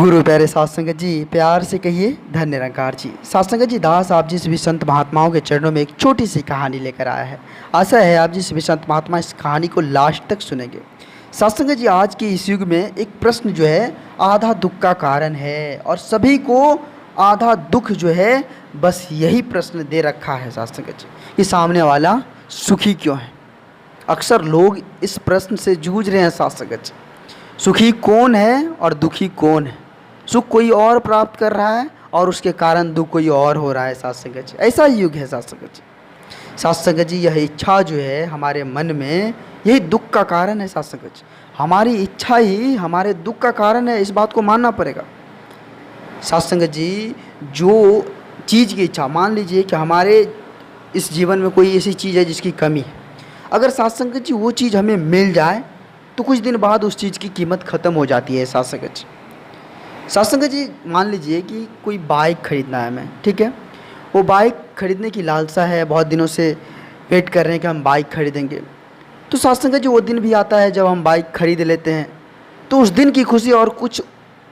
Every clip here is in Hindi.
गुरु प्यारे साध संगत जी, प्यार से कहिए धन्य निरंकार जी। साध संगत जी, दास आप जिस भी संत महात्माओं के चरणों में एक छोटी सी कहानी लेकर आया है। आशा है आप जिस भी संत महात्मा इस कहानी को लास्ट तक सुनेंगे। साध संगत जी, आज के इस युग में एक प्रश्न जो है आधा दुख का कारण है, और सभी को आधा दुख जो है बस यही प्रश्न दे रखा है साध संगत जी कि सामने वाला सुखी क्यों है। अक्सर लोग इस प्रश्न से जूझ रहे हैं साध संगत जी, सुखी कौन है और दुखी कौन है। सुख कोई और प्राप्त कर रहा है और उसके कारण दुख कोई और हो रहा है साध संगत जी। ऐसा युग है साध संगत जी। साध संगत जी, यह इच्छा जो है हमारे मन में, यही दुख का कारण है साध संगत जी। हमारी इच्छा ही हमारे दुख का कारण है, इस बात को मानना पड़ेगा साध संगत जी। जो चीज़ की इच्छा, मान लीजिए कि हमारे इस जीवन में कोई ऐसी चीज़ है जिसकी कमी है, अगर साध संगत जी वो चीज़ हमें मिल जाए तो कुछ दिन बाद उस चीज़ की कीमत ख़त्म हो जाती है साध संगत जी। साध संगत जी, मान लीजिए कि कोई बाइक ख़रीदना है हमें, ठीक है। वो बाइक ख़रीदने की लालसा है, बहुत दिनों से वेट कर रहे हैं कि हम बाइक ख़रीदेंगे। तो साध संगत जी, वो दिन भी आता है जब हम बाइक ख़रीद लेते हैं, तो उस दिन की खुशी और कुछ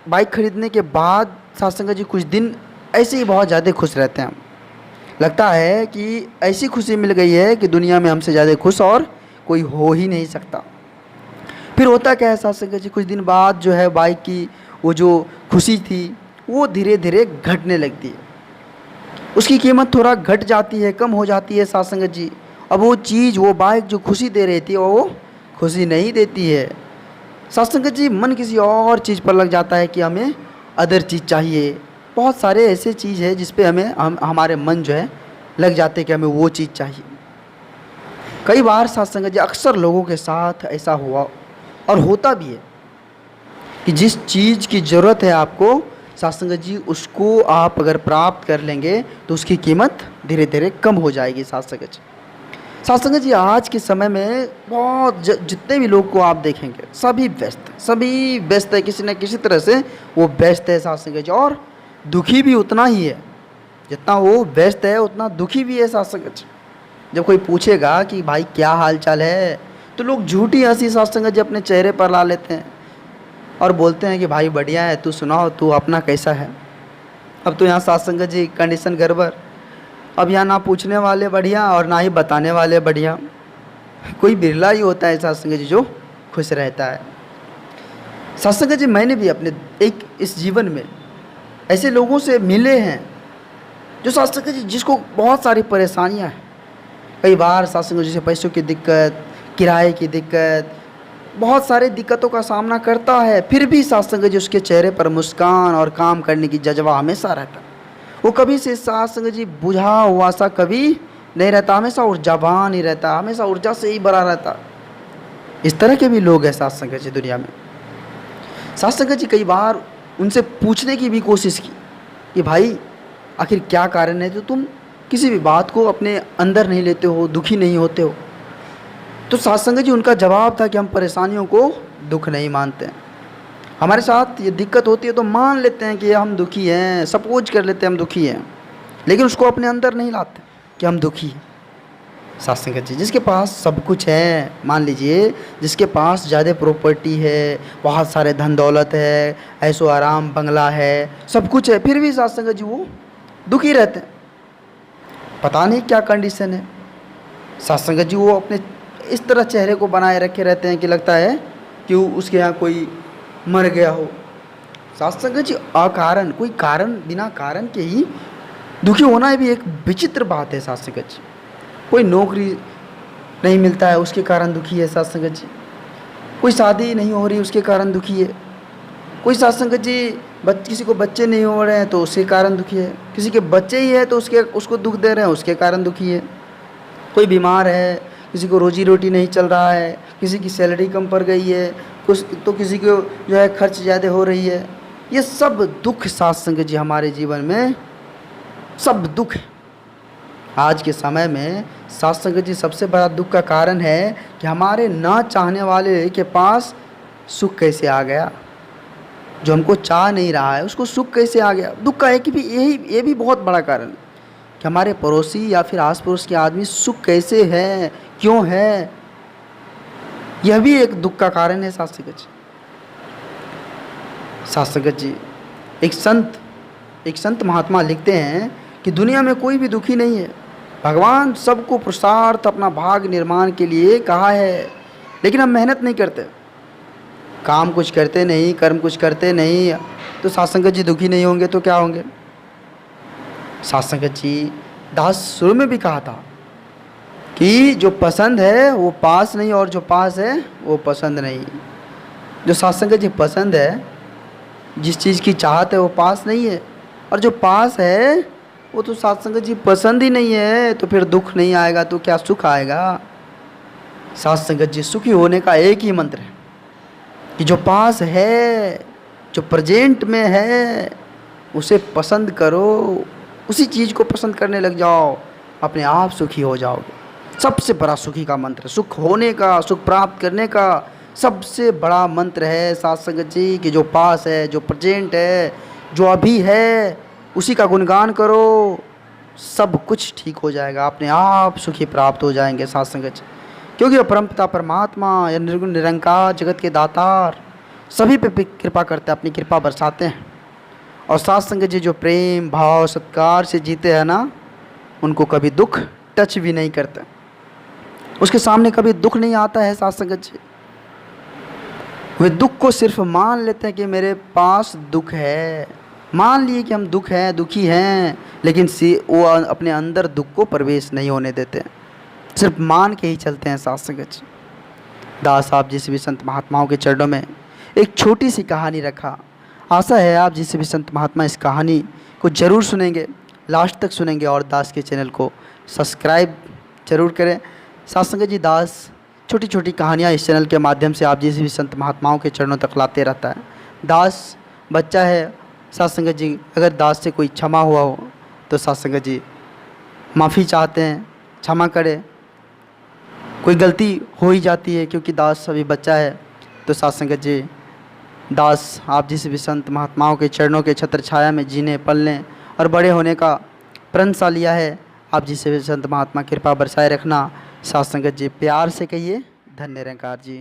बाइक ख़रीदने के बाद साध संगत जी कुछ दिन ऐसे ही बहुत ज़्यादा खुश रहते हैं। लगता है कि ऐसी खुशी मिल गई है कि दुनिया में हमसे ज़्यादा खुश और कोई हो ही नहीं सकता। फिर होता क्या है साध संगत जी, कुछ दिन बाद जो है बाइक की वो जो खुशी थी वो धीरे धीरे घटने लगती है, उसकी कीमत थोड़ा घट जाती है, कम हो जाती है साध संगत जी। अब वो चीज़, वो बाइक जो खुशी दे रही थी वो खुशी नहीं देती है साध संगत जी। मन किसी और चीज़ पर लग जाता है कि हमें अदर चीज़ चाहिए। बहुत सारे ऐसे चीज़ है जिस पे हमारे मन जो है लग जाते हैं कि हमें वो चीज़ चाहिए। कई बार साध संगत जी, अक्सर लोगों के साथ ऐसा हुआ और होता भी है कि जिस चीज़ की ज़रूरत है आपको साध संगत जी, उसको आप अगर प्राप्त कर लेंगे तो उसकी कीमत धीरे धीरे कम हो जाएगी साध संगत जी। साध संगत जी, आज के समय में बहुत जितने भी लोग को आप देखेंगे सभी व्यस्त है, किसी न किसी तरह से वो व्यस्त है साध संगत जी। और दुखी भी उतना ही है, जितना वो व्यस्त है उतना दुखी भी है साध संगत जी। जब कोई पूछेगा कि भाई क्या हाल चाल है, तो लोग झूठी हंसी साध संगत जी अपने चेहरे पर ला लेते हैं और बोलते हैं कि भाई बढ़िया है, तू सुनाओ, तू अपना कैसा है। अब तो यहाँ साध संगत जी कंडीशन गड़बड़, अब यहाँ ना पूछने वाले बढ़िया और ना ही बताने वाले बढ़िया। कोई बिरला ही होता है साध संगत जी जो खुश रहता है। साध संगत जी, मैंने भी अपने एक इस जीवन में ऐसे लोगों से मिले हैं जो साध संगत जी जिसको बहुत सारी परेशानियाँ हैं। कई बार साध संगत जी से पैसों की दिक्कत, किराए की दिक्कत, बहुत सारी दिक्कतों का सामना करता है, फिर भी साध संगत जी उसके चेहरे पर मुस्कान और काम करने की जज्बा हमेशा रहता। वो कभी से साध संगत जी बुझा हुआ सा कभी नहीं रहता, हमेशा ऊर्जावान ही रहता, हमेशा ऊर्जा से ही भरा रहता। इस तरह के भी लोग हैं साध संगत जी दुनिया में। साध संगत जी, कई बार उनसे पूछने की भी कोशिश की कि भाई आखिर क्या कारण है तो तुम किसी भी बात को अपने अंदर नहीं लेते हो, दुखी नहीं होते हो। तो साध संगत जी, उनका जवाब था कि हम परेशानियों को दुख नहीं मानते हैं। हमारे साथ ये दिक्कत होती है तो मान लेते हैं कि हम दुखी हैं, सपोज कर लेते हैं हम दुखी हैं, लेकिन उसको अपने अंदर नहीं लाते कि हम दुखी हैं। साध संगत जी, जिसके पास सब कुछ है, मान लीजिए जिसके पास ज़्यादा प्रॉपर्टी है, बहुत सारे धन दौलत है, ऐशो आराम बंगला है, सब कुछ है, फिर भी साध संगत जी वो दुखी रहते हैं। पता नहीं क्या कंडीशन है। साध संगत जी वो अपने इस तरह चेहरे को बनाए रखे रहते हैं कि लगता है कि उसके यहाँ कोई मर गया हो। साध संगत जी, अकारण, कोई कारण, बिना कारण के ही दुखी होना भी एक विचित्र बात है साध संगत जी। कोई नौकरी नहीं मिलता है उसके कारण दुखी है साध संगत जी। कोई शादी नहीं हो रही उसके कारण दुखी है। कोई साध संगत जी किसी को बच्चे नहीं हो रहे हैं तो उसके कारण दुखी है। किसी के बच्चे ही है तो उसको दुख दे रहे हैं, उसके कारण दुखी है। कोई बीमार है, किसी को रोजी रोटी नहीं चल रहा है, किसी की सैलरी कम पड़ गई है, कुछ तो किसी को जो है खर्च ज़्यादा हो रही है। ये सब दुख साध संगत जी हमारे जीवन में सब दुख है। आज के समय में साध संगत जी सबसे बड़ा दुख का कारण है कि हमारे ना चाहने वाले के पास सुख कैसे आ गया। जो हमको चाह नहीं रहा है उसको सुख कैसे आ गया। दुख का है कि भी ये भी बहुत बड़ा कारण है कि हमारे पड़ोसी या फिर आस पड़ोस के आदमी सुख कैसे है, क्यों है, यह भी एक दुख का कारण है साध संगत जी। साध संगत जी, एक संत महात्मा लिखते हैं कि दुनिया में कोई भी दुखी नहीं है। भगवान सबको पुरुषार्थ अपना भाग निर्माण के लिए कहा है, लेकिन हम मेहनत नहीं करते, काम कुछ करते नहीं, कर्म कुछ करते नहीं। तो साथ संगत जी दुखी नहीं होंगे तो क्या होंगे? साथ संगत जी दास शुरू में भी कहा था कि जो पसंद है वो पास नहीं, और जो पास है वो पसंद नहीं। जो साथ संगत जी पसंद है, जिस चीज़ की चाहत है वो पास नहीं है, और जो पास है वो तो साथ संगत जी पसंद ही नहीं है। तो फिर दुख नहीं आएगा तो क्या सुख आएगा? साथ संगत जी सुखी होने का एक ही मंत्र है कि जो पास है, जो प्रेजेंट में है, उसे पसंद करो, उसी चीज़ को पसंद करने लग जाओ, अपने आप सुखी हो जाओगे। सबसे बड़ा सुखी का मंत्र, सुख होने का, सुख प्राप्त करने का सबसे बड़ा मंत्र है साथ संगत जी कि जो पास है, जो प्रेजेंट है, जो अभी है, उसी का गुणगान करो, सब कुछ ठीक हो जाएगा, अपने आप सुखी प्राप्त हो जाएंगे साथ संगत जी। क्योंकि वो परमपिता परमात्मा या निर्गुण निरंकार जगत के दातार सभी पे कृपा करते हैं, अपनी कृपा बरसाते हैं। और साथ संगत जी जो प्रेम भाव सत्कार से जीते हैं ना, उनको कभी दुख टच भी नहीं करते, उसके सामने कभी दुख नहीं आता है साथ संगत जी। वे दुख को सिर्फ मान लेते हैं कि मेरे पास दुख है, मान लिए कि हम दुख हैं, दुखी हैं, लेकिन वो अपने अंदर दुख को प्रवेश नहीं होने देते, सिर्फ मान के ही चलते हैं साथ संगत जी। दास साहब जिस भी संत महात्माओं के चरणों में एक छोटी सी कहानी रखा। आशा है आप जिस भी संत महात्मा इस कहानी को ज़रूर सुनेंगे, लास्ट तक सुनेंगे, और दास के चैनल को सब्सक्राइब जरूर करें। साथ संगत जी दास छोटी छोटी कहानियाँ इस चैनल के माध्यम से आप जिस भी संत महात्माओं के चरणों तक लाते रहता है। दास बच्चा है साथ संगत जी, अगर दास से कोई क्षमा हुआ हो तो साथ संगत जी माफ़ी चाहते हैं, क्षमा करें। कोई गलती हो ही जाती है क्योंकि दास अभी बच्चा है, तो साथ संगत जी दास आप जिस भी संत महात्माओं के चरणों के छत्र छाया में जीने पलने और बड़े होने का प्रण सा लिया है। आप जिस भी संत महात्मा कृपा बरसाए रखना। साथ संगत जी प्यार से कहिए धन्य निरंकार जी।